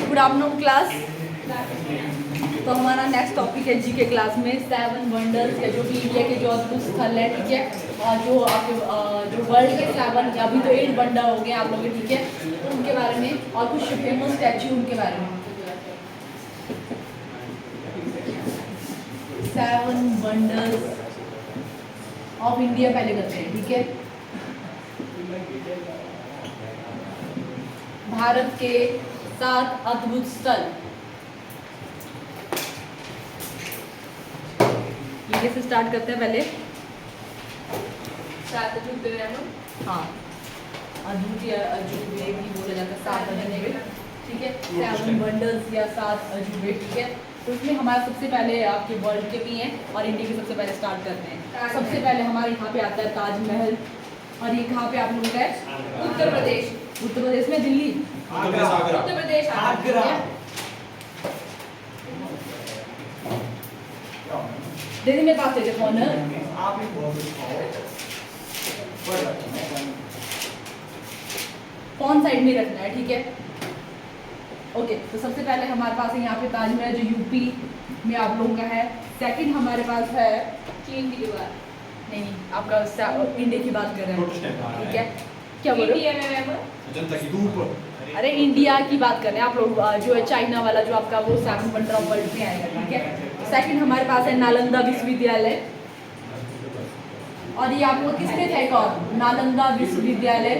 Good afternoon class. तो हमारा next topic है जीके क्लास में 7 वंडर्स या जो कि इंडिया के जो अद्भुत स्थल है, ठीक है। और जो आपके जो वर्ल्ड के 7 अभी तो 8 वंडर हो गए आप लोग के, ठीक है। तो उनके बारे में और कुछ फेमस स्टैच्यू उनके बारे में 7 वंडर्स ऑफ इंडिया पहले करते हैं, ठीक है। भारत के 7 अद्भुत स्थल। ये से स्टार्ट करते हैं पहले। 7 अजूबे हैं हम। हाँ, अजूबे अजूबे भी बोला जाता है, 7 अजूबे, ठीक है। 7 वंडर्स या 7 अजूबे, ठीक है। तो इसमें हमारा सबसे पहले आपके वर्ल्ड के भी हैं और इंडिया के सबसे पहले स्टार्ट करते हैं। सबसे पहले हमारे यहाँ पे आता है ताजमहल। और ये कहाँ पे आप लोगों का है? उत्तर प्रदेश। उत्तर प्रदेश में दिल्ली, उत्तर प्रदेश आगरा। दिल्ली में पास है कौन है? कौन साइड में रखना है, ठीक है। ओके, तो सबसे पहले हमारे पास है यहाँ पे ताजमहल जो यूपी में आप लोगों का है। सेकंड हमारे पास है चीन की दीवार। नहीं, आपका इंडिया की बात कर रहे हैं, ठीक है। क्या बोल रहे इंडिया में मैम हो? अरे इंडिया की बात कर रहे हैं आप लोग। जो है चाइना वाला जो आपका वो 7 वंडर ऑफ वर्ल्ड में आएगा, ठीक है। सेकंड हमारे पास है नालंदा विश्वविद्यालय। और ये आप लोग किस में था? एक और नालंदा विश्वविद्यालय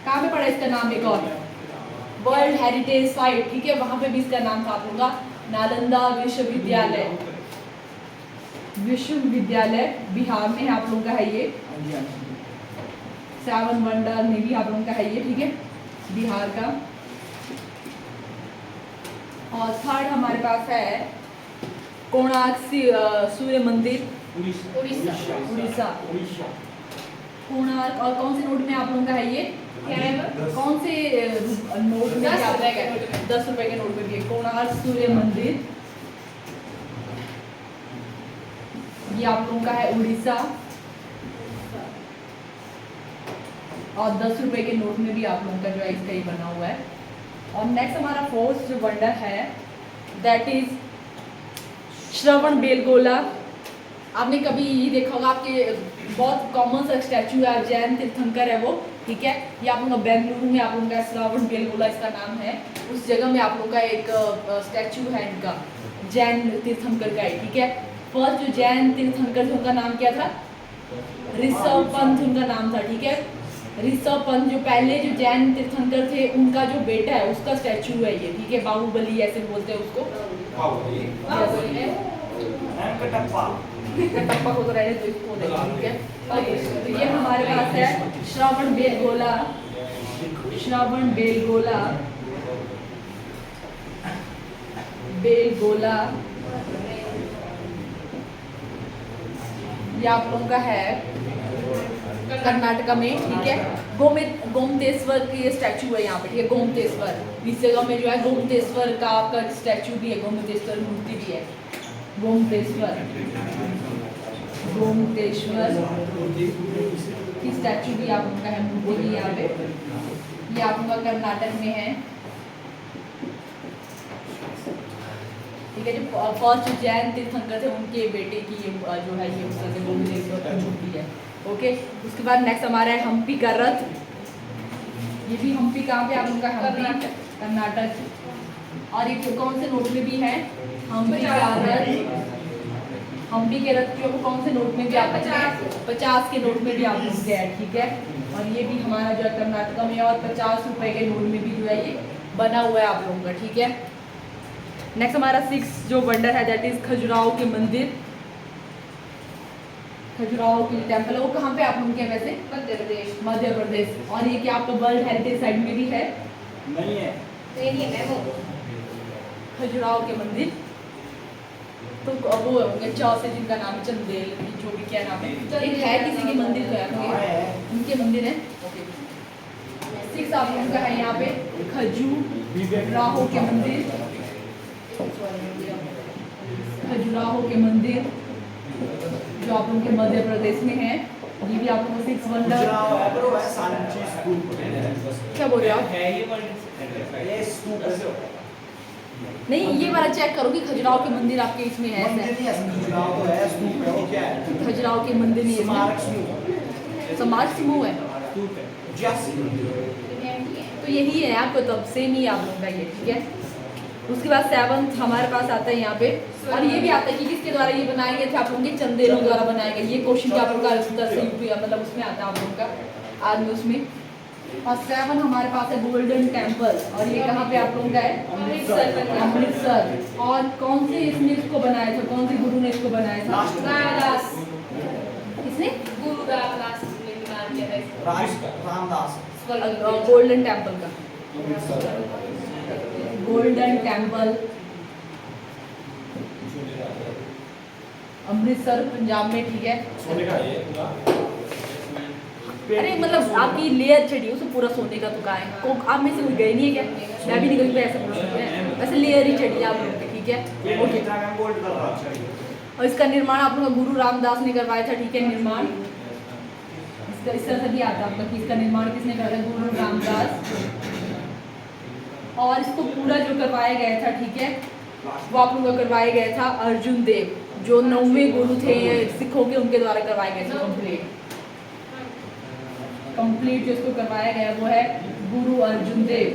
कहाँ पे पड़ा इसका नाम? एक और वर्ल्ड हेरिटेज साइट, ठीक है, वहां पे भी इसका नाम था आप लोगों का नालंदा विश्वविद्यालय। विश्वविद्यालय बिहार में है आप लोगों का है ये। 7 वंडर में भी आप लोगों का है ये, ठीक है, बिहार का। और थर्ड हमारे पास है कोणार्क सूर्य मंदिर, उड़ीसा। कोणार्क। और कौन से नोट में आप लोगों का है ये? कौन से नोट में? 10 रुपए के नोट में भी है कोणार्क सूर्य मंदिर। ये आप लोगों का है उड़ीसा। और 10 रुपए के नोट में भी आप लोगों का जो है इसका ही बना हुआ है। और नेक्स्ट हमारा फोर्थ जो वंडर है दैट इज श्रवण बेलगोला। आपने कभी ये देखा होगा, आपके बहुत कॉमन सा स्टैचू है, जैन तीर्थंकर है वो, ठीक है। ये आप लोगों का बेंगलुरु में आप लोगों का श्रवण बेलगोला इसका नाम है। उस जगह में आप लोगों का एक स्टैचू है इनका, जैन तीर्थंकर का ही, ठीक है। फर्स्ट जो जैन तीर्थंकर थे उनका नाम क्या था? ऋषभ पंत उनका नाम था, ठीक है। ऋषभ पंत जो पहले जो जैन तीर्थंकर थे उनका जो बेटा है उसका स्टैचू है ये, ठीक है। बाहुबली ऐसे बोलते हैं उसको। कटप्पा को तो रहने दो, इसको देखो, ठीक है। तो ये हमारे पास है श्रवण बेलगोला। श्रवण बेलगोला, बेलगोला ये आप लोगों का है कर्नाटका में, ठीक है। गोमतेश्वर की ये स्टैचू है यहाँ पे, ठीक है। गोमतेश्वर इस जगह में जो है गोमतेश्वर का आपका स्टैचू भी है, गोमतेश्वर मूर्ति भी है। गोमतेश्वर की स्टैचू भी आप उनका है, मूर्ति भी यहाँ पे। ये आप उनका कर्नाटक में है, ठीक है। जो फर्स्ट जैन तीर्थंकर थे उनके बेटे की ये जो है ये गोमतेश्वर की मूर्ति है, ओके। उसके बाद नेक्स्ट हमारा है हम्पी का रथ। ये भी हम्पी कहाँ पे आप उनका? हम्पी, कर्नाटक। और ये कौन से नोट में भी है? हम्पी का रथ। हम्पी के रथ जो कौन से नोट में भी आप? 50 के नोट में भी आप लोग है, ठीक है। और ये भी हमारा जो है कर्नाटका में, और 50 रुपए के नोट में भी जो है ये बना हुआ है आप लोगों का, ठीक है। नेक्स्ट हमारा 6 जो वंडर है दैट इज खजुराहो के मंदिर। खजुराहो की टेम्पल है वो कहाँ पे आप लोगों के? वैसे मध्य प्रदेश। मध्य प्रदेश। और ये क्या आपका वर्ल्ड हेरिटेज साइट में भी है? नहीं है, नहीं है मैम। खजुराहो के मंदिर तो वो होंगे च से जिनका नाम चंदेल, जो भी क्या नाम है, एक है किसी के मंदिर तो है, उनके मंदिर है, ओके। 6 आप लोगों का है यहाँ पे खजुराहो के मंदिर। खजुराहो के मंदिर जो आप लोगों के मध्य प्रदेश में है। ये भी आप लोगों को 6 वंडर। खजुराहो है, पर वो है सांची स्तूप। क्या बोल रहे हो आप? है ये वर्ड ये स्तूप है। नहीं, ये वाला चेक करो कि खजुराहो के मंदिर आपके इसमें है मंदिर नहीं है, खजुराहो तो है, स्तूप है, वो क्या है? खजुराहो के मंदिर नहीं है स्मारक इसमें। समूह। समाज समूह है स्तूप है। जैसे तो यही है आपको, तब सेम ही आप लोगों का ये, ठीक है। उसके बाद 7th हमारे पास आता है यहाँ पे, और ये भी आता है कि किसके द्वारा ये बनाए गए थे, आप लोगों के चंदेलों द्वारा बनाए गए। ये क्वेश्चन क्या आप लोगों का उत्तर से यूपी मतलब उसमें आता है आप लोगों का आज में उसमें। और 7 हमारे पास है गोल्डन टेम्पल, और ये कहाँ पे आप लोगों का है? अमृतसर। और कौन से इसने इसको बनाया था, कौन से गुरु ने इसको बनाया था? रामदास किसने? गुरु रामदास ने निर्माण किया था इसको। रामदास। गोल्डन टेम्पल का, गोल्डन टेम्पल अमृतसर पंजाब में, ठीक है। सोने का ये पूरा। अरे मतलब आपकी लेयर चढ़ी उसमें पूरा सोने का तो कहाँ है? आप में से कोई गए नहीं है क्या? मैं भी नहीं गई, ऐसा पूछ रही है। वैसे लेयर ही चढ़ी है आप लोगों पे, ठीक है। ये ओके। कितना का गोल्ड कर रहा है? और इसका निर्माण आप लोगों का गुरु रामदास ने करवाया था, ठीक है। निर्माण इसका इस तरह से भी आता है आपका कि इसका निर्माण किसने करवाया? गुरु रामदास। और इसको पूरा जो करवाया गया था, ठीक है, वो आप लोगों का करवाया गया था अर्जुन देव, जो 9वें गुरु थे सिखों के, उनके द्वारा करवाए गए थे। कंप्लीट जो इसको करवाया गया वो है गुरु अर्जुन देव।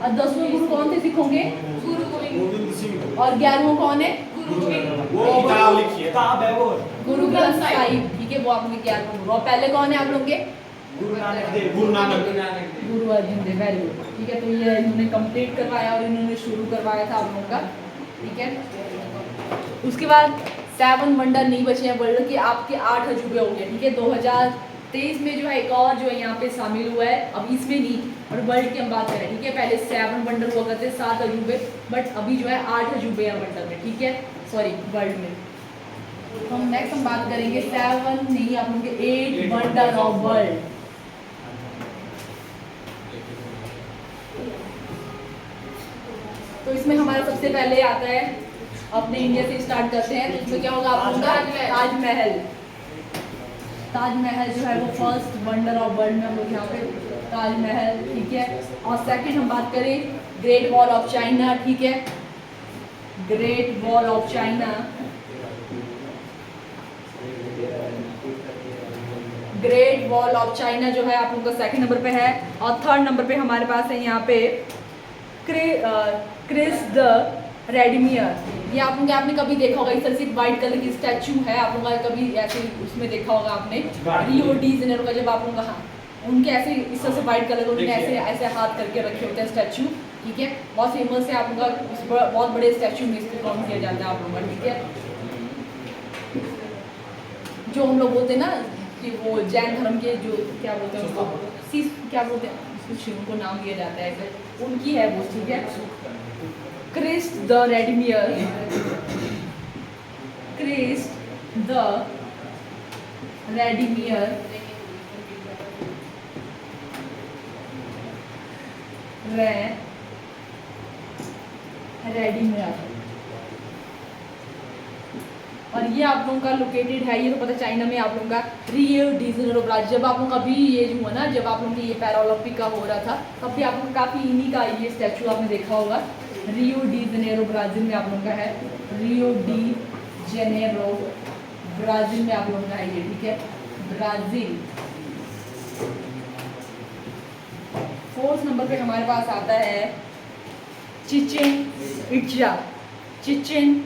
और 10वें गुरु कौन थे सिखों के? गुरु गोविंद। गोविंद सिंह। और 11वां कौन है? गुरु गोविंद। वो किताब लिखी है, किताब है वो। गुरु ग्रंथ साहिब, ठीक है, वो आप लोग के 11वां गुरु। और पहले कौन है आप लोग के? गुरु नानक देव। गुरु नानक। गुरु अर्जुन देव, वेरी गुड, ठीक है। तो ये इन्होंने कंप्लीट करवाया और इन्होंने शुरू करवाया था आप लोगों का, ठीक है। उसके बाद 7 वंडर नहीं बचे हैं वर्ल्ड के, आपके 8 अजूबे हो गए, ठीक है। 2023 में जो है एक और जो है यहाँ पे शामिल हुआ है, अब इसमें नहीं, और वर्ल्ड की हम बात करें, ठीक है। पहले 7 वंडर हुआ करते, 7 अजूबे, बट अभी जो है 8 अजूबे हैं वंडर में, ठीक है, सॉरी वर्ल्ड में। तो हम नेक्स्ट हम बात करेंगे 7 नहीं, आप लोगों के 8 वंडर ऑफ वर्ल्ड। तो इसमें हमारा सबसे पहले आता है, अपने इंडिया से स्टार्ट करते हैं। तो इसमें क्या होगा आप लोगों का? ताजमहल। ताजमहल जो है वो फर्स्ट वंडर ऑफ वर्ल्ड में हम लोग यहाँ पे ताजमहल, ठीक है। और सेकंड हम बात करें ग्रेट वॉल ऑफ चाइना, ठीक है। Great wall of China, great wall of China जो है आप लोगों का सेकंड नंबर पे है। और थर्ड नंबर पे हमारे पास है यहाँ पे क्रिस द रेडमियर। ये आप लोग आपने कभी देखा होगा, इस तरह से व्हाइट कलर की स्टैचू है, आप लोगों का कभी ऐसे उसमें देखा होगा आपने, रियो डी जेनेरो का, जब आप लोगों का उनके ऐसे इस तरह से व्हाइट कलर उन्होंने ऐसे ऐसे हाथ करके रखे होते हैं स्टैचू, ठीक है। बहुत फेमस है आप लोगों का, बहुत बड़े स्टैचू में इसको काउंट किया जाता है आप लोगों का, ठीक है। जो हम लोग बोलते हैं ना कि वो जैन धर्म के जो क्या बोलते हैं उसको, क्या बोलते हैं कुछ उनको नाम दिया जाता है ऐसे, उनकी है वो, ठीक है। Christ the Redeemer, Christ the Redeemer Redeemer. और ये आप लोगों का लोकेटेड है, ये तो पता चाइना में आप लोगों का रियो डी जेनेरो ब्राजील। जब आप लोगों का भी ये जो हुआ ना, जब आप लोगों की ये पैरालंपिक का हो रहा था, तब भी आप लोगों का काफ़ी इन्हीं का ये स्टैचू आपने देखा होगा। रियो डी जेनेरो ब्राज़ील में आप लोगों का है, रियो डी जेनेरो ब्राज़ील में आप लोगों का है ये, ठीक है, ब्राज़ील। 4th नंबर पे हमारे पास आता है Chichen Itza, Chichen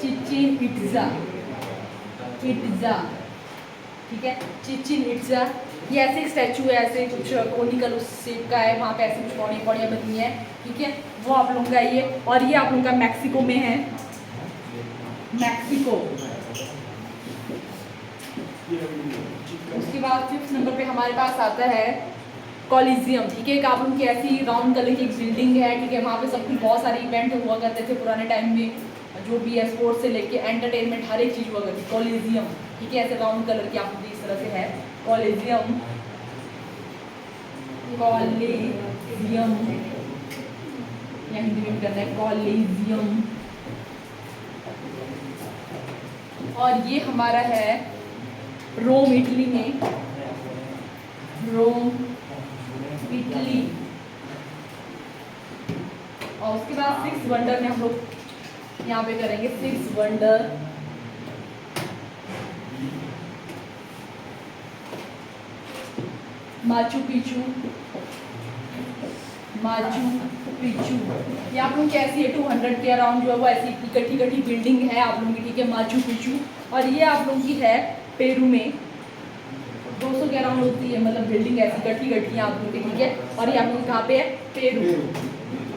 Itza, Itza, ठीक है, चिचिन इट्जा। ये ऐसे स्टैचू है, ऐसे कुछ कोनिकल उस शेप का है, वहाँ पे ऐसे कुछ पौड़ियाँ बनी है, ठीक है, वो आप लोगों का ये। और ये आप लोगों का मैक्सिको में है, मैक्सिको। उसके बाद 5th नंबर पे हमारे पास आता है कॉलिजियम, ठीक है। एक आप लोगों की ऐसी राउंड कलर की एक बिल्डिंग है, ठीक है, वहाँ पे सब कुछ बहुत सारे इवेंट हुआ करते थे पुराने टाइम में, जो भी है स्पोर्ट्स से लेके एंटरटेनमेंट हर एक चीज़ हुआ करती। कॉलिजियम, ठीक है, ऐसे राउंड कलर की आप इस तरह से है कॉलिजियम, कॉलिजियम, या हिंदी में भी करना है कॉलिजियम। और ये हमारा है रोम इटली में, रोम इटली। और उसके बाद 6 वंडर में हम लोग यहाँ पे करेंगे 6 wonder. Machu Picchu, Machu Picchu ये आप लोग की ऐसी है 200 के अराउंड जो है वो ऐसी इकट्ठी इकट्ठी बिल्डिंग है आप लोगों की, ठीक है, माचू पिचू। और ये आप लोगों की है पेरू में, 200 के अराउंड होती है, मतलब बिल्डिंग ऐसी इकट्ठी इकट्ठी है आप लोगों की, ठीक है। और ये आप लोग कहाँ पे है? पेरू।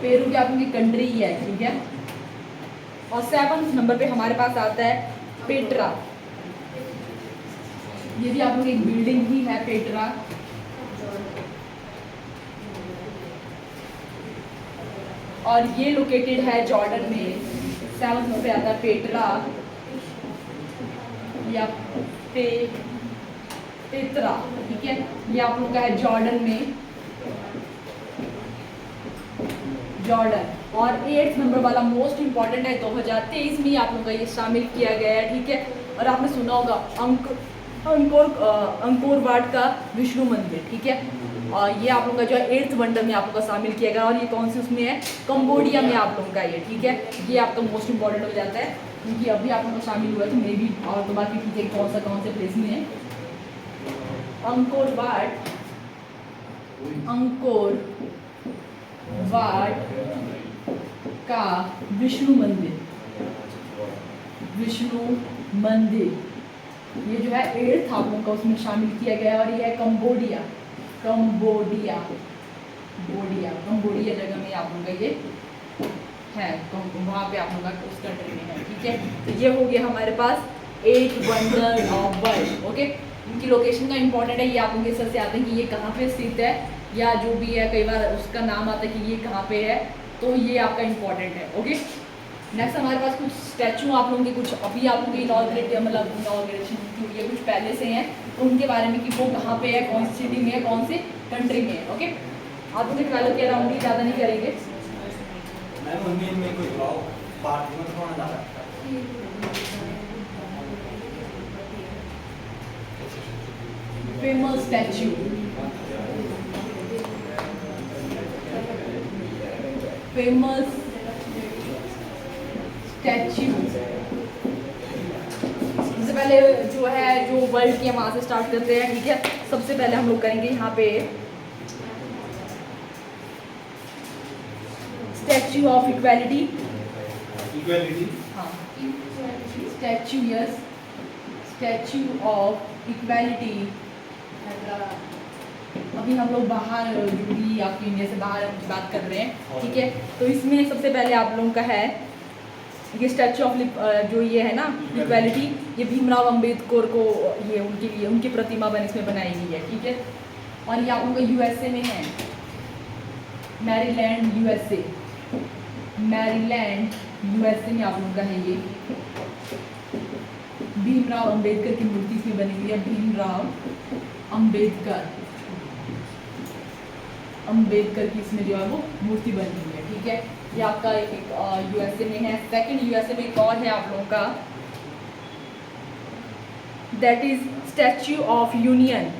पेरू की आप लोगों की कंट्री ही है, ठीक है। और 7 नंबर पे हमारे पास आता है पेट्रा। ये भी आप लोग एक बिल्डिंग ही है, पेट्रा। और ये लोकेटेड है जॉर्डन में। 7 नंबर पे आता है पेट्रा या पेत्रा, ठीक है। ये आप लोग का है जॉर्डन में, जॉर्डन। और 8 नंबर वाला मोस्ट इंपॉर्टेंट है, 2023 में आप लोगों का ये शामिल किया गया है, ठीक है। और आपने सुना होगा अंकोर वाट का विष्णु मंदिर, ठीक है। और ये आप लोगों का जो है 8th वंडर में आप लोगों का शामिल किया गया। और ये कौन से उसमें है? कंबोडिया में आप लोगों का ये, ठीक है। ये आपका मोस्ट इंपॉर्टेंट हो जाता है क्योंकि अभी आप लोगों का शामिल हुआ है, तो मे भी और तो बाकी ठीक है कौन से प्लेस में है। अंकोर वाट का विष्णु मंदिर, विष्णु मंदिर ये जो है 8th आप लोगों का उसमें शामिल किया गया है। और ये है कंबोडिया जगह में आप लोगों का ये है, वहाँ पे आप लोगों का उस कंट्री में है, ठीक है। तो ये हो गया हमारे पास 8 वंडर ऑफ वर्ल्ड, ओके। इनकी लोकेशन का इंपॉर्टेंट है, ये आप लोगों के सर से आते हैं कि ये कहाँ पे स्थित है, या जो भी है कई बार उसका नाम आता है कि ये कहाँ पे है, तो ये आपका इंपॉर्टेंट है, ओके। नेक्स्ट हमारे पास कुछ स्टैचू आप लोगों के कुछ अभी आप लोगों की इनॉग्रेशन की हुई है, कुछ पहले से हैं, तो उनके बारे में कि वो कहाँ पे है, कौन सी सिटी में है, कौन सी कंट्री में है, ओके। आप लोग 12 के अराउंड ही ज़्यादा नहीं करेंगे। Famous statue, famous statue. सबसे पहले जो है जो वर्ल्ड की वहाँ से स्टार्ट करते हैं, ठीक है। सबसे पहले हम लोग करेंगे यहाँ पे स्टैचू ऑफ इक्वालिटी। हाँ, statue, yes, statue of equality. अभी हम लोग बाहर जो भी आपकी इंडिया से बाहर की बात कर रहे हैं, ठीक है। तो इसमें सबसे पहले आप लोगों का है ये स्टैचू ऑफ जो ये है ना इक्वालिटी, ये भीमराव अंबेडकर को ये उनके लिए उनकी प्रतिमा इसमें बनाई गई है, ठीक है। और ये आप लोगों का यूएसए में है, मैरीलैंड यूएसए, मैरीलैंड यूएसए में आप लोगों का है ये भीमराव अंबेडकर की मूर्ति इसमें बनी हुई है। भीमराव अंबेडकर की इसमें जो है वो मूर्ति बनी हुई है, ठीक है। ये आपका एक यूएसए में है। सेकंड यूएसए में एक और है आप लोगों का, that is statue of union,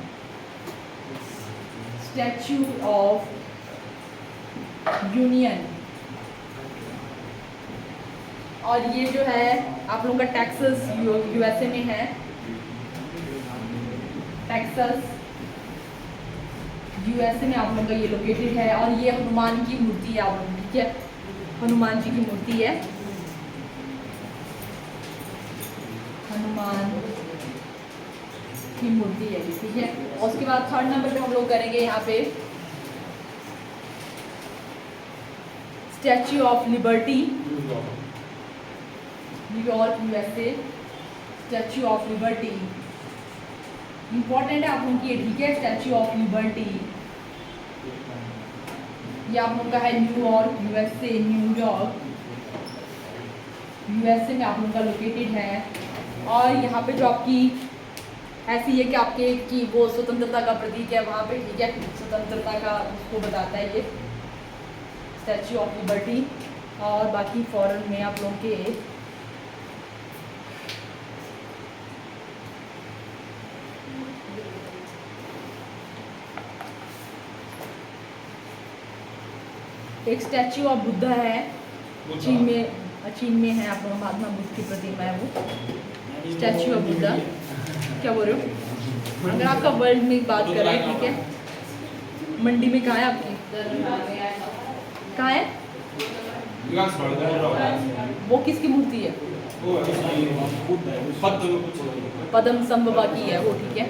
statue of union. और ये जो है आप लोगों का टेक्सास यूएसए में है, टेक्सास यूएसए में आप लोगों का ये लोकेटेड है। और ये हनुमान की मूर्ति है आप लोगों की, ठीक है, हनुमान जी की मूर्ति है, हनुमान की मूर्ति है, ठीक है। और उसके बाद 3rd नंबर पे हम लोग करेंगे यहाँ पे statue of liberty, New York USA, statue of liberty important है आप लोगों की, ठीक है। स्टैच्यू ऑफ लिबर्टी ये आप लोगों का है न्यूयॉर्क यूएसए, न्यूयॉर्क यूएसए में आप लोगों का लोकेटेड है। और यहाँ पे जो आपकी ऐसी है कि आपके की वो स्वतंत्रता का प्रतीक है वहाँ पे, ठीक है, स्वतंत्रता का उसको बताता है ये स्टैच्यू ऑफ लिबर्टी। और बाकी फॉरेन में आप लोगों के एक स्टैचू ऑफ बुद्धा है, चीन में है आप लोग, महात्मा बुद्ध की प्रतिमा है वो, स्टैचू ऑफ बुद्धा। क्या बोल रहे हो? अगर आपका वर्ल्ड में बात करें, ठीक है, मंडी में कहाँ है आपकी, कहाँ है वो, किसकी मूर्ति है? पद्म संभवा की है वो, ठीक है,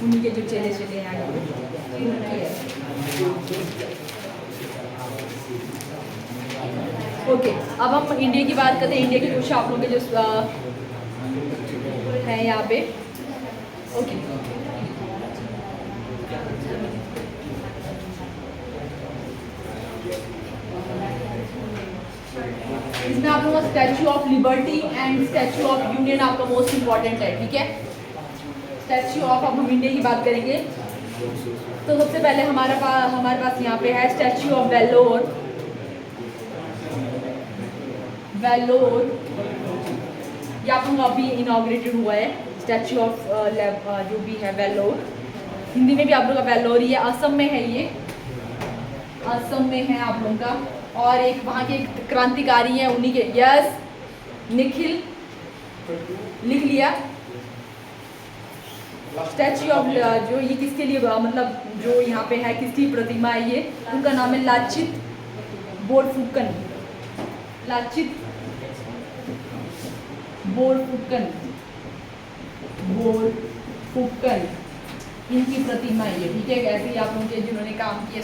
उन्हीं के जो चेले चले हैं उनकी है। ओके, अब हम इंडिया की बात करते हैं। इंडिया के कुछ आप लोगों के जो है यहाँ पे। ओके, इसमें आप लोगों का statue of liberty and statue of union आपका मोस्ट इंपॉर्टेंट है, ठीक है। स्टैचू ऑफ, अब हम इंडिया की बात करेंगे तो सबसे पहले हमारे पास यहाँ पे है स्टैचू ऑफ वेल्लोर। ये आप लोगों का अभी इनॉग्रेटेड हुआ है, स्टैचू ऑफ जो भी है वेल्लोर, हिंदी में भी आप लोगों का वेल्लोर ही है, असम में है ये, असम में है आप लोगों का। और एक वहाँ के क्रांतिकारी हैं उन्हीं के, यस निखिल लिख लिया। स्टैचू ऑफ जो ये किसके लिए, मतलब जो यहाँ पे है किसकी प्रतिमा है ये, उनका नाम है लाचित बोरफुकन, लाचित बोरफुकन इनकी प्रतिमा है ये, ठीक है। ऐसे ही आप लोगों के जिन्होंने काम किया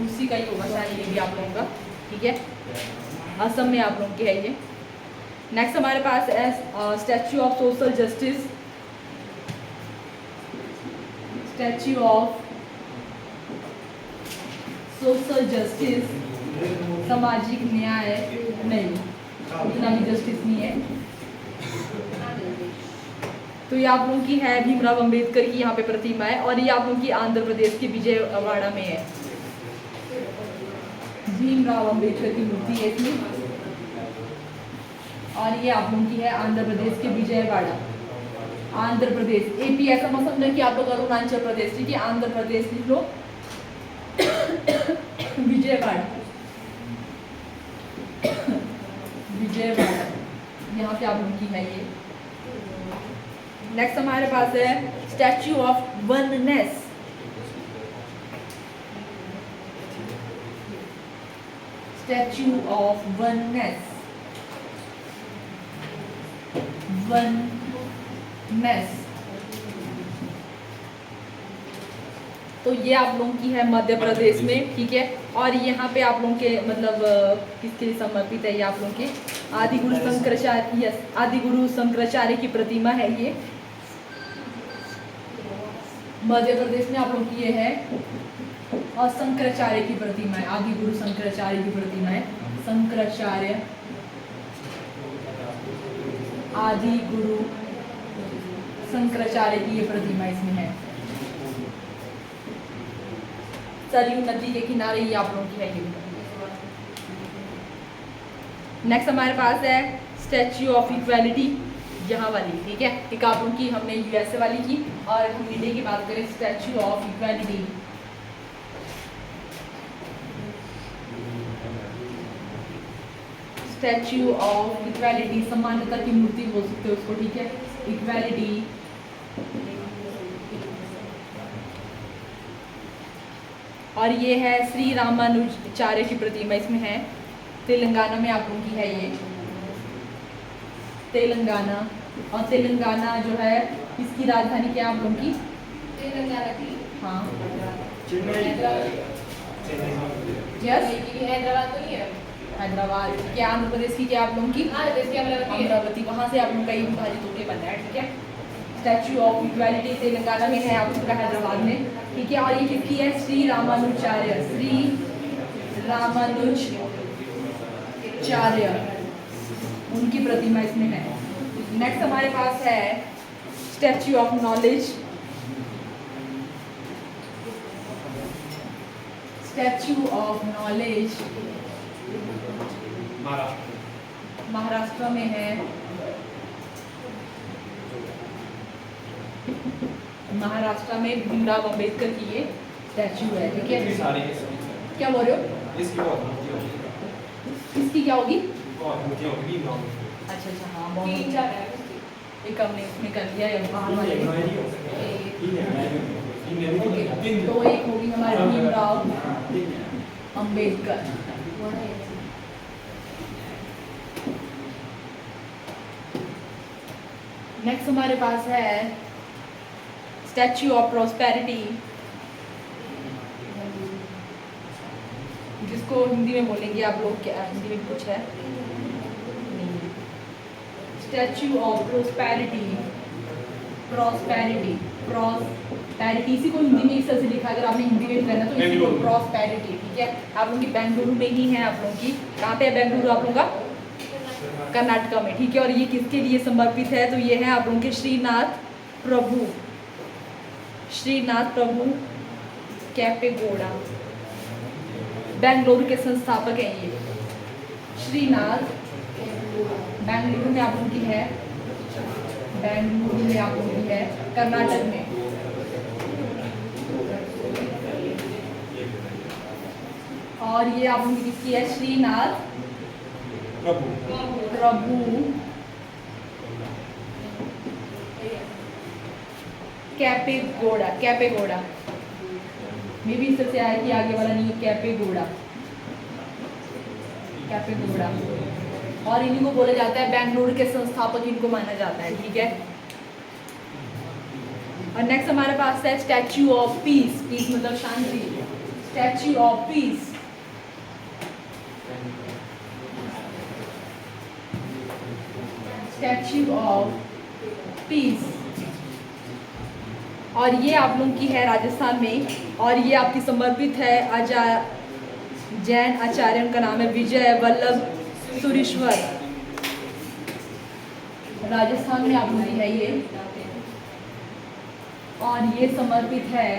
उसी का ही होगा शायद ये भी आप लोगों का, ठीक है, असम में आप लोगों के है ये। नेक्स्ट हमारे पास है statue of social justice, statue of social justice, सामाजिक न्याय नहीं, इतना भी जस्टिस नहीं है। तो ये आप लोगों की है भीमराव अंबेडकर की यहाँ पे प्रतिमा है, और ये आप लोगों की आंध्र प्रदेश के विजयवाड़ा में है, भीमराव अंबेडकर की मूर्ति है इसमें, और ये आप लोगों की है आंध्र प्रदेश के विजयवाड़ा, आंध्र प्रदेश। एपी ऐसा मत समझना कि आप लोग अरुणाचल प्रदेश, ठीक है, आंध्र प्रदेश लिख लो, विजयवाड़ा, विजयवाड़ा यहाँ पे आप लोगों की है ये। नेक्स्ट हमारे पास है statue of oneness, statue of oneness, oneness. तो ये आप लोगों की है मध्य प्रदेश में, ठीक है। और यहाँ पे आप लोगों के मतलब किसके लिए समर्पित है ये, आप लोगों के आदि गुरु शंकराचार्य, यस आदि गुरु शंकराचार्य की प्रतिमा है ये, मध्य प्रदेश में आप लोगों की ये है। और शंकराचार्य की प्रतिमा है, आदि गुरु शंकराचार्य की प्रतिमा है, शंकराचार्य आदि गुरु शंकराचार्य की ये प्रतिमा इसमें है, सरयू नदी के किनारे ही आप लोगों की है ये। नेक्स्ट हमारे पास है स्टैच्यू ऑफ इक्वालिटी, यहाँ वाली, ठीक है। एक आप लोगों की हमने यूएसए वाली की, और हम इंडिया की बात करें statue of equality. Statue of equality, समानता की मूर्ति बोल सकते हो उसको, ठीक है, इक्वालिटी। और ये है श्री रामानुजाचार्य की प्रतिमा इसमें है, तेलंगाना में आप लोगों की है ये, तेलंगाना। और तेलंगाना जो है इसकी राजधानी क्या है आप लोगों की, तेलंगाना की, हाँ यस, हैदराबाद तो नहीं है, हैदराबाद। क्या आंध्र प्रदेश की क्या आप लोगों की, अमरावती है, अमरावती, वहाँ से आप लोगों का ये विभाजित होकर बना है, ठीक है। स्टैच्यू ऑफ इक्वालिटी तेलंगाना में है आप लोगों का, हैदराबाद में, ठीक है। और ये किसकी है, श्री रामानुजाचार्य, श्री रामानुजाचार्य उनकी प्रतिमा इसमें है। नेक्स्ट हमारे पास है statue of knowledge, statue of knowledge Maharashtra में है, महाराष्ट्र में भीमराव अंबेडकर की ये स्टैचू है, ठीक कितनी है। सारी है क्या बोल रहे हो? इसकी बहुत मोटी होगी इसकी क्या होगी? बहुत मोटी होगी ब्राउन अच्छा अच्छा, हाँ तीन बहुत। चार है उसकी। एक हमने इसमें कर लिया या बाहर वाले में। ओके, तो एक होगी हमारे भीमराव अंबेडकर। वो है। नेक्स्ट हमारे पास है स्टैचू ऑफ प्रॉस्पेरिटी, जिसको हिंदी में बोलेंगे आप लोग, क्या हिंदी में कुछ है? Statue of prosperity, prosperity, prosperity, इसी को हिंदी में इस तरह से लिखा, अगर आपने हिंदी में करना तो इसी को बेंगलुरु। प्रॉस्पेरिटी, ठीक है। आप लोगों की बेंगलुरु में ही है, आप लोगों की कहाँ पे है बेंगलुरु आप लोगों का? कर्नाटका में, ठीक है। और ये किसके लिए समर्पित है? तो ये है आप लोगों के श्रीनाथ प्रभु, श्रीनाथ प्रभु कैपेगौड़ा, बेंगलुरु के संस्थापक हैं ये। श्रीनाथ बेंगलुरु में आप लोगों की है, बेंगलुरु में आप लोगों की है, कर्नाटक में। और ये आप लोगों की किसकी है? श्रीनाथ प्रभु कैपेगौड़ा, कैपेगौड़ा मे भी इस तरह से आया कि आगे वाला नहीं है, कैपेगौड़ा, कैपेगौड़ा। और इन्हीं को बोला जाता है बेंगलुरु के संस्थापक, इनको माना जाता है, ठीक है। और नेक्स्ट हमारे पास है स्टैचू ऑफ पीस, पीस मतलब शांति, statue of peace. Statue of peace, और ये आप लोगों की है राजस्थान में, और ये आपकी समर्पित है जैन आचार्य, उनका नाम है विजय वल्लभ सुरीश्वर। राजस्थान में आप लोगों की है ये, और ये समर्पित है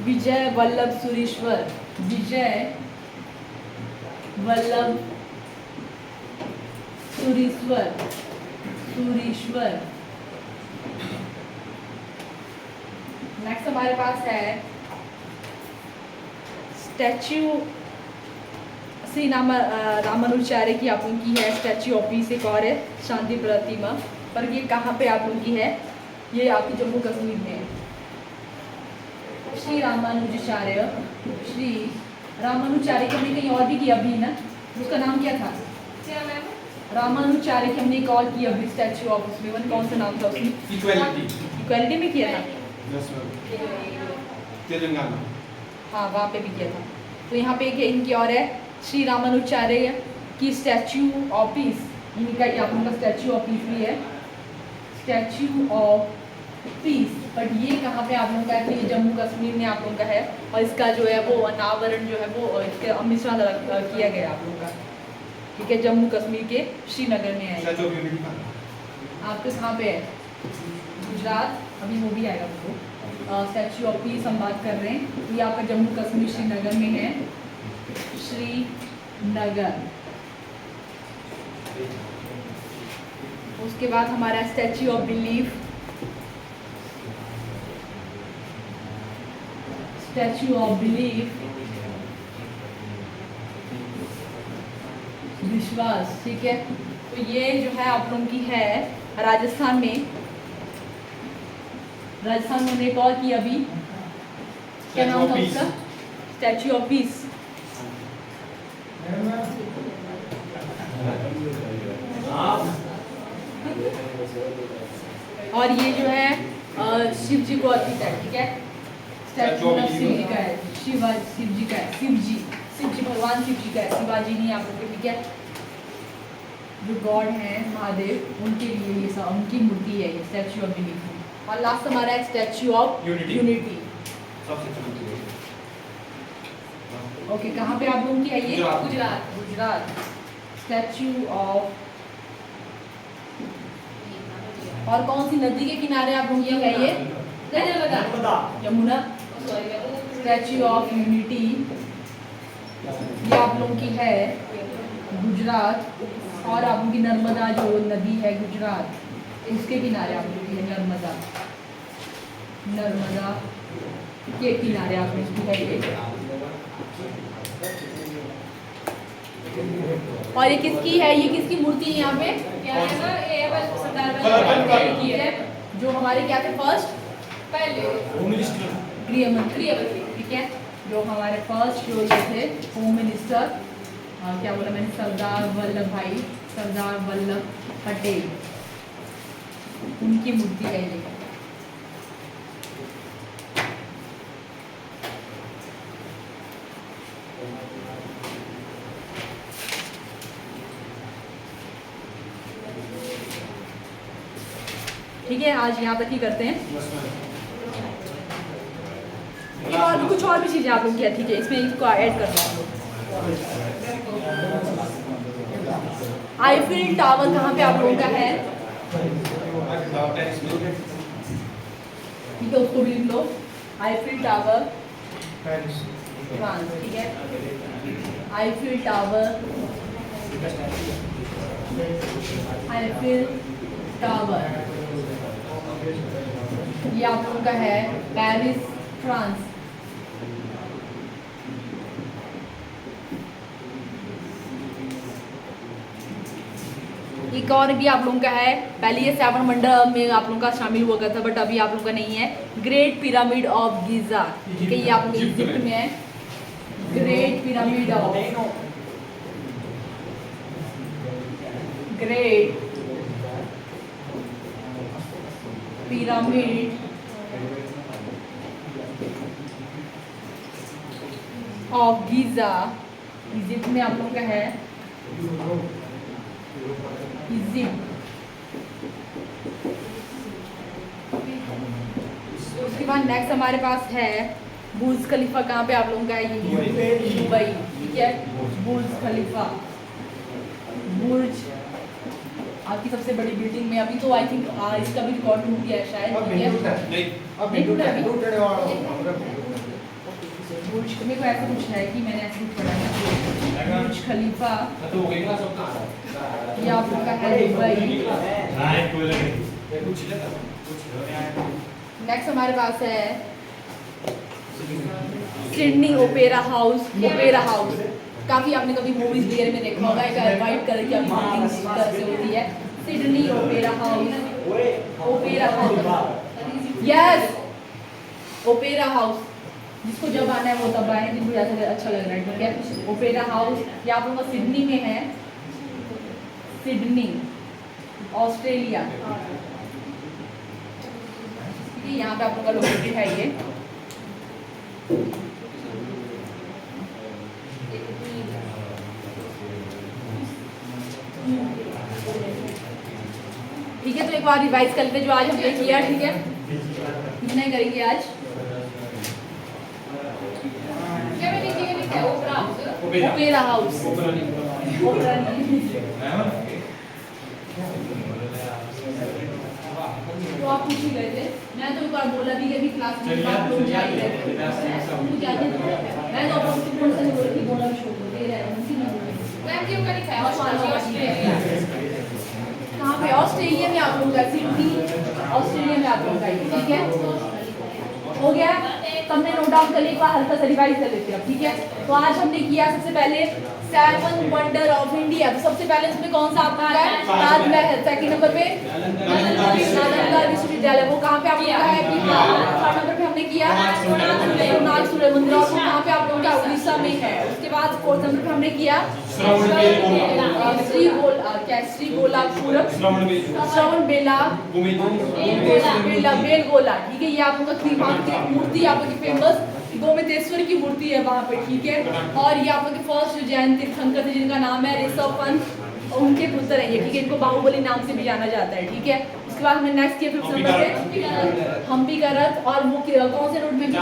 विजय वल्लभ सुरीश्वर, विजय वल्लभ सुरीश्वर, सुरीश्वर। नेक्स्ट हमारे पास है स्टैचू श्री रामानुजाचार्य की आप लोगों की है, स्टैचू ऑफ पीस एक और है, शांति प्रतिमा। पर ये कहाँ पे आप लोगों की है? ये आपकी जम्मू कश्मीर में है। श्री रामानुजाचार्य, श्री रामानुजाचार्य की हमने कहीं और भी किया अभी ना, उसका नाम क्या था? क्या मैम? रामानुजाचार्य की हमने एक और की अभी स्टैचू ऑफ, उसमें वन कौन सा नाम था उसमें? इक्वालिटी में किया था, तेलंगाना। हाँ वहाँ पे भी किया था। तो यहाँ पे एक इनकी और है श्री रामानुजाचार्य की स्टैचू ऑफ पीस, इनका ये आप लोगों का स्टैचू ऑफ पीस भी है, स्टैचू ऑफ पीस। बट ये कहाँ पे आप लोगों का है? तो ये जम्मू कश्मीर में आप लोगों का है, और इसका जो है वो अनावरण जो है वो इसके अमृतसर किया गया आप लोगों का, ठीक है। जम्मू कश्मीर के श्रीनगर में है। स्टैचू ऑफ यूनिटी का आपके कहाँ पे है? गुजरात, अभी वो भी आएगा आपको। स्टैचू ऑफ पीस हम बात कर रहे हैं, ये आपका जम्मू कश्मीर श्रीनगर में है, श्रीनगर। उसके बाद हमारा statue of belief, statue of belief, विश्वास, ठीक है। तो ये जो है आप लोगों की है राजस्थान में, राजस्थान में एक और की अभी, क्या नाम था उसका? Statue of peace. और ये जो है शिव जी को अर्पित है, ठीक है। स्टैचू ऑफ शिव जी का है, शिव जी का है, शिव जी भगवान शिव जी का है, शिवाजी नहीं आप लोग के, ठीक है। जो गॉड हैं महादेव, उनके लिए ये सब, उनकी मूर्ति है ये स्टैचू ऑफ यूनिटी। और लास्ट हमारा है स्टैचू ऑफ यूनिटी। सबसे चलती है। ओके, कहाँ पे आप लोगों की है ये? गुजरात। Gujarat, statue of. और कौन सी नदी के किनारे आप लोगों की है ये? Narmada. Narmada. Yamuna. Sorry statue of unity ये आप लोगों की है गुजरात, और आप लोगों की नर्मदा जो नदी है गुजरात, उसके किनारे आप लोगों की है नर्मदा, नर्मदा के किनारे आप लोगों की है ये। और ये किसकी है, ये किसकी मूर्ति है यहाँ पे? क्या है ना, ये बस सरदार वल्लभ वल्लभ भाई भाई की है। जो हमारे क्या थे फर्स्ट पहले होम मिनिस्टर गृहमंत्री, गृहमंत्री। ठीक है, जो हमारे फर्स्ट जो ये थे होम मिनिस्टर, क्या बोला मैंने, सरदार वल्लभ पटेल, उनकी मूर्ति है ये। ठीक है, आज यहाँ तक ही करते हैं। ये और भी कुछ और भी चीजें आप लोग की है, ठीक है, इसमें इसको ऐड कर दो आप लोग। आईफिल टावर कहाँ पे आप लोगों का है? ठीक है, उसको भी लिख लो, आईफिल टावर फ्रांस, ठीक है, आईफिल टावर, आईफिल टावर ये आप लोगों का है पेरिस फ्रांस। एक और भी आप लोगों का है, पहले ये 7 वंडर में आप लोगों का शामिल हुआ था, बट अभी आप लोगों का नहीं है, ग्रेट पिरामिड ऑफ गीजा, ठीक है, ये आप लोग इजिप्ट में है, great pyramid of, great pyramid of Giza, Egypt में आप लोगों का है, इजिप्ट। उसके बाद नेक्स्ट हमारे पास है बुर्ज खलीफा, कहाँ पे आप लोगों का है? ये दुबई, ठीक है, बुर्ज खलीफा, बुर्ज आपकी सबसे बड़ी बिल्डिंग में, अभी तो आई थिंक इसका भी रिकॉर्ड टूट गया है शायद, ठीक है, नहीं टूटा अभी। बुर्ज मेरे को ऐसा कुछ है कि मैंने ऐसे कुछ पढ़ा है, बुर्ज खलीफा ये आप लोग का है दुबई। नेक्स्ट हमारे पास है Sydney opera house, opera house काफी आपने कभी मूवीज वगैरह में देखा होगा, एक वाइट कलर की बिल्डिंग इस तरह से होती है, Sydney opera house, opera house, yes opera house, जिसको जब आना है वो तब आए, जिनको जैसे अच्छा लग रहा है, ठीक है, ओपेरा हाउस ये आप लोगों का सिडनी में है, सिडनी ऑस्ट्रेलिया, ठीक है, यहाँ पे आप लोगों का लोकेटेड है ये। ठीक है, तो एक बार रिवाइज कर लेते हैं जो आज हमने किया, ठीक है, नहीं करेंगे आज। क्या मैंने किया नहीं क्या, opera house, opera house, opera नहीं। तो आप पूछ ही गए थे, मैं तो एक बार बोला भी कि क्लास में आप लोग जा ही रहे थे, मैं तो आपको कौन सा बोल रही बोला शो दे रहा है उसी में बोल रही हूं। मैम क्यों का लिखा है ऑस्ट्रेलिया? कहाँ पे? ऑस्ट्रेलिया में आप लोगों का, सिडनी ऑस्ट्रेलिया में आप लोगों का, ठीक है, हो गया, सबने नोट डाउन कर लिया, एक बार हल्का सा रिवाइज कर लेते हैं, ठीक है। तो आज हमने किया सबसे पहले 7 वंडर ऑफ इंडिया, तो सबसे पहले इसमें कौन सा आपका है? ताजमहल, सेकंड नंबर पे नालंदा विश्वविद्यालय, वो कहाँ पे आप लोगों का है? थर्ड नंबर पे हमने किया सोमनाथ सूर्य मंदिर, और वो कहाँ पे आप लोगों का? उड़ीसा में है। उसके बाद फोर्थ नंबर पे हमने किया श्रवण बेला बेलगोला, ठीक है, ये आप लोगों का मूर्ति आप लोगों की फेमस गोमतेश्वर की मूर्ति है वहाँ पे, ठीक है। और ये आप लोग के फर्स्ट जो जैन तीर्थंकर थे जिनका नाम है ऋषभ पंत, उनके पुत्र हैं ये, ठीक है, इनको बाहुबली नाम से भी जाना जाता है, ठीक है। उसके बाद हमने नेक्स्ट किया 5th नंबर पे हम्पी का रथ, और वो कौन से रोड में है?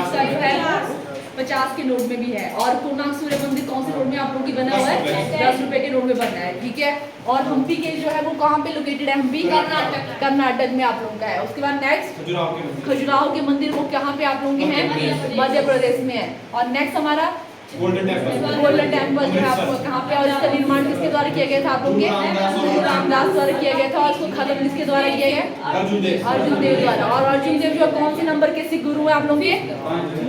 50 के नोट में भी है। और कोणार्क सूर्य मंदिर कौन से रोड में आप लोगों की बना हुआ है? 10 रुपए के नोट में बना है, ठीक है। और हम्पी के जो है वो कहाँ पे लोकेटेड है? हम्पी कर्नाटक में आप लोगों का है। उसके बाद नेक्स्ट खजुराहो के मंदिर, वो कहाँ पे आप लोगों के हैं? मध्य प्रदेश में है। और नेक्स्ट हमारा गोल्डन टेम्पल गोल्डन टेम्पल जो है आपको कहाँ पे, और इसका निर्माण किसके द्वारा किया गया था आप लोग के? गुरु रामदास द्वारा किया गया था। और इसको खत्म किसके द्वारा किया गया? अर्जुन देव अर्जुन देव द्वारा। और अर्जुन देव जो कौन से नंबर के सिख गुरु है आप लोग के?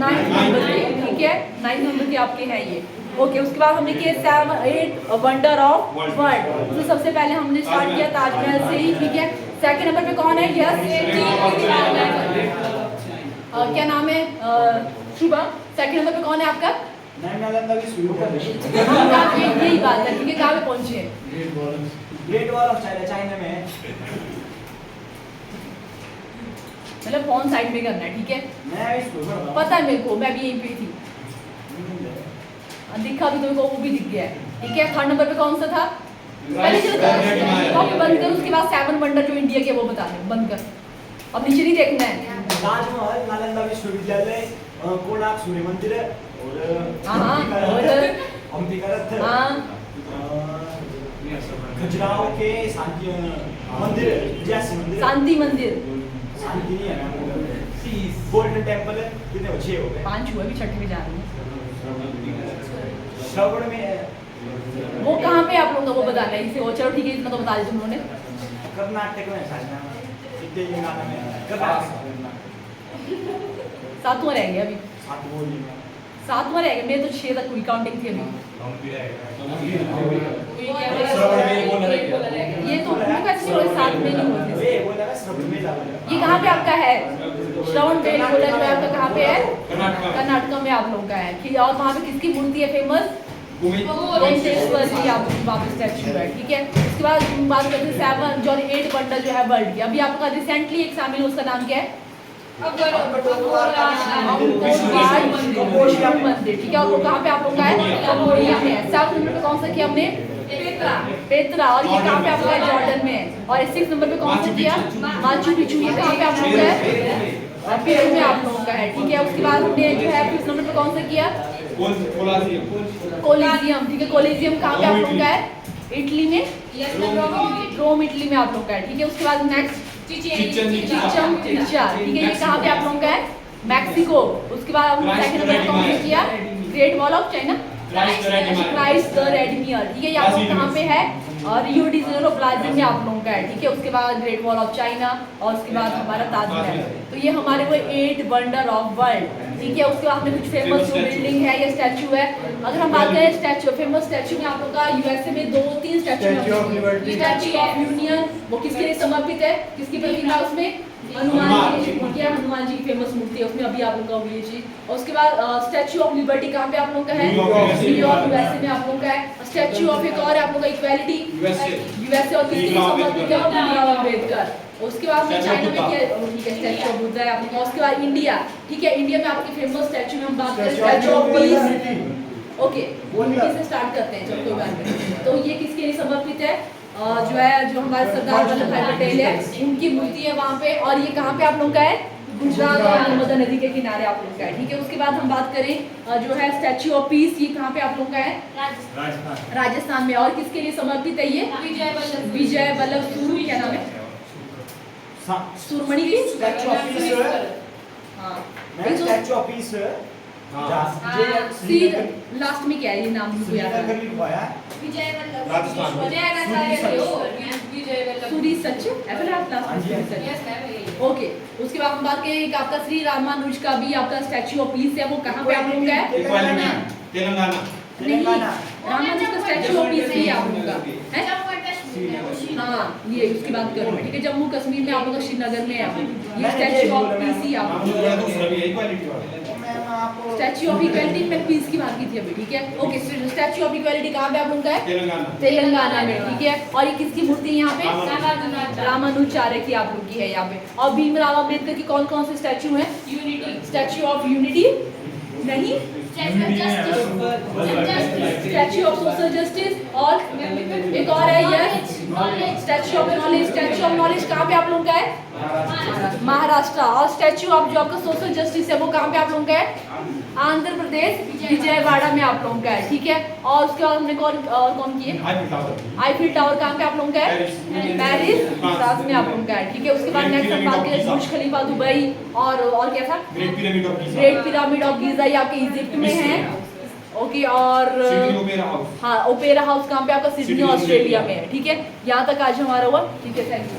9 नंबर के, ठीक है, 9 नंबर के आपके हैं ये। ओके, उसके बाद हमने किए 8 वंडर ऑफ वर्ल्ड। तो सबसे पहले हमने स्टार्ट किया ताजमहल से ही, ठीक है। सेकंड नंबर पे कौन है? यस, क्या नाम है? शुभम। सेकंड नंबर पे कौन है आपका? हम यही बात है, ठीक है, कहाँ पे पहुंचे हैं? ग्रेट वॉल ऑफ चाइना में है। मतलब फोन साइड में करना है, ठीक है, मैं इसको पढ़ा पता है मेरे को, मैं भी यहीं पे थी, दिखा भी तुमको, वो भी दिख गया है, ठीक है। थर्ड नंबर पे कौन सा था? पहले चलो बंद कर, उसके बाद 7 वंडर जो इंडिया के वो बता दे, बंद कर, अब नीचे नहीं देखना है। ताजमहल, नालंदा विश्वविद्यालय, कोणार्क सूर्य मंदिर और और अंबिका रथ, हाँ, खजुराहो के शांति मंदिर, जैसे मंदिर, शांति मंदिर, शांति नहीं है, गोल्डन टेम्पल, कितने हो? 6 हो गए। 5 हुआ, भी छठे में जा रही है। श्रवण में वो कहाँ पे आप लोगों का वो बताना है इसे, वो चलो ठीक है, इतना तो बता दिया तुम लोगों ने। कर्नाटक में शायद तेलंगाना में, कर्नाटक 7वां रह गया अभी, 7वां रह गया, मेरे तो 6 तक पूरी काउंटिंग थी अभी। ये तो कैसे 7 में नहीं होते। वे बोला ना श्रवण में जा रहा है। ये कहाँ पे आपका है? श्रवण बेलगोला जो है आपका कहाँ पे है? कर्नाटक कर्नाटक में आप लोगों का है, ठीक है। और वहाँ पे किसकी मूर्ति है फेमस? वेंकटेश्वर जी आप वहाँ पे स्टैचू है, ठीक है। उसके बाद हम बात करते हैं 7 जो 8 वंडर जो है वर्ल्ड की। अभी आपका रिसेंटली एक शामिल, उसका नाम क्या है? मंदिर, ठीक है। और वो कहाँ पे आप लोग का है? कंबोडिया में है। 7 नंबर पे कौन सा किया हमने? पेत्रा। और ये कहाँ पे आपका है? जॉर्डन में है। और 6 नंबर पे कौन सा किया? Machu Picchu. ये कहाँ पे आप लोग का है? पेरू में आप लोगों का है, ठीक है। उसके बाद हमने जो है 5 नंबर पे कौन सा किया? कोलिजियम, ठीक है। कोलिजियम कहाँ पे आप लोग का है? इटली में, रोम इटली में आप लोग का है, ठीक है। उसके बाद नेक्स्ट चिचन इट्जा, ठीक है। ये कहाँ पे आप लोगों का है? मैक्सिको। उसके बाद हमने सेकंड नंबर पे कौन सा किया? Great wall of China, Christ the Redeemer, ठीक है। ये आप लोग कहाँ पे है? और रियो डी जेनेरो ब्राजील में आप लोगों का है, ठीक है। उसके बाद ग्रेट वॉल ऑफ चाइना, और उसके बाद हमारा ताजमहल। तो ये हमारे वो 8 वंडर ऑफ वर्ल्ड, ठीक है। उसके बाद हमने कुछ फेमस जो बिल्डिंग है या स्टैचू है। अगर हम बात करें स्टैचू, फेमस स्टैचू में आप लोग का यूएसए में 2-3 स्टैचू है। स्टैचू ऑफ यूनियन, वो किसके लिए समर्पित है? किसकी प्रतिमा है उसमें? हनुमान जी की, क्या हनुमान जी की फेमस मूर्ति है उसमें, अभी आप लोग का हुई है चीज। और उसके बाद स्टैचू ऑफ लिबर्टी कहाँ पे आप लोग का है? न्यूयॉर्क यूएसए में आप लोग का है। स्टैचू ऑफ एक और है आप लोग का इक्वालिटी, यूएसए। और किसके लिए समर्पित है? भीमराव अम्बेडकर। उसके बाद में चाइना में क्या? ठीक है, स्टैचू ऑफ बुद्धा है आप लोग का। उसके बाद इंडिया, ठीक है। इंडिया में आपकी फेमस स्टैचू में हम बात करें statue of piece. Okay, unity से स्टार्ट करते हैं, चलो कोई बात नहीं। तो ये किसके लिए समर्पित है? जो है, जो हमारे सरदार वल्लभ भाई पटेल है, उनकी मूर्ति है वहाँ पे। और ये कहाँ पे आप लोग का है? गुजरात और नर्मदा नदी के किनारे आप लोग का है, ठीक है। उसके बाद हम बात करें जो है स्टैचू ऑफ पीस, ये कहाँ पे आप लोग का है? राजस्थान में। और किसके लिए समर्पित है ये? विजय वल्लभ सुरु, क्या नाम है? सुरमणि की स्टैचू ऑफ पीस, हाँ, मैं स्टैचू ऑफ पीस लास्ट में क्या है ये नाम? मुझे याद श्रीनगर है। लिखवाया। राजस्थान सूरी सच, ऐसा लास्ट ओके। उसके बाद हम बात करें आपका श्री रामानुज का भी आपका स्टैचू ऑफ पीस है, वो कहाँ पे आप लोगों का है? तेलंगाना। नहीं, रामानुज का स्टैचू ऑफ पीस भी आप लोगों का है। हाँ, ये उसकी बात करूँ मैं, ठीक है। जम्मू कश्मीर में आप लोग का श्रीनगर में है ये स्टैचू ऑफ पीस ही आप लोग स्टैचू ऑफ इक्वालिटी में पीस की बात की थी अभी, ठीक है। ओके, स्टैचू ऑफ इक्वालिटी कहाँ पे आप लोग का है? तेलंगाना में, ठीक है। और ये किसकी मूर्ति है यहाँ पे? रामानुजाचार्य की आप लोग की है यहाँ पे। और भीमराव अम्बेडकर की कौन कौन से स्टैचू हैं? स्टैचू ऑफ यूनिटी नहीं, स्टैचू ऑफ सोशल जस्टिस, और एक और है yes, statue of knowledge. Statue of knowledge कहाँ पे आप लोगों का है? महाराष्ट्र। और स्टैचू ऑफ जो आपका सोशल जस्टिस है वो कहाँ पे आप लोगों का है? आंध्र प्रदेश, विजयवाड़ा में आप लोगों का है, ठीक है। और उसके बाद हमने कौन किए? आईफिल टावर कहाँ पे आप लोगों का है? पेरिस, फ्रांस में आप लोगों का है, ठीक है। उसके बाद नेक्स्ट हम बात करें बुर्ज खलीफा दुबई, और क्या था? ग्रेट पिरामिड ऑफ गीजा, ये आपके इजिप्ट में है। ओके और सिडनी ओपेरा हाउस। हाँ ओपेरा हाउस कहाँ पे आपका? Sydney Sydney, Australia Australia. में है। ठीक है, यहाँ तक आज हमारा हुआ। ठीक है, थैंक यू।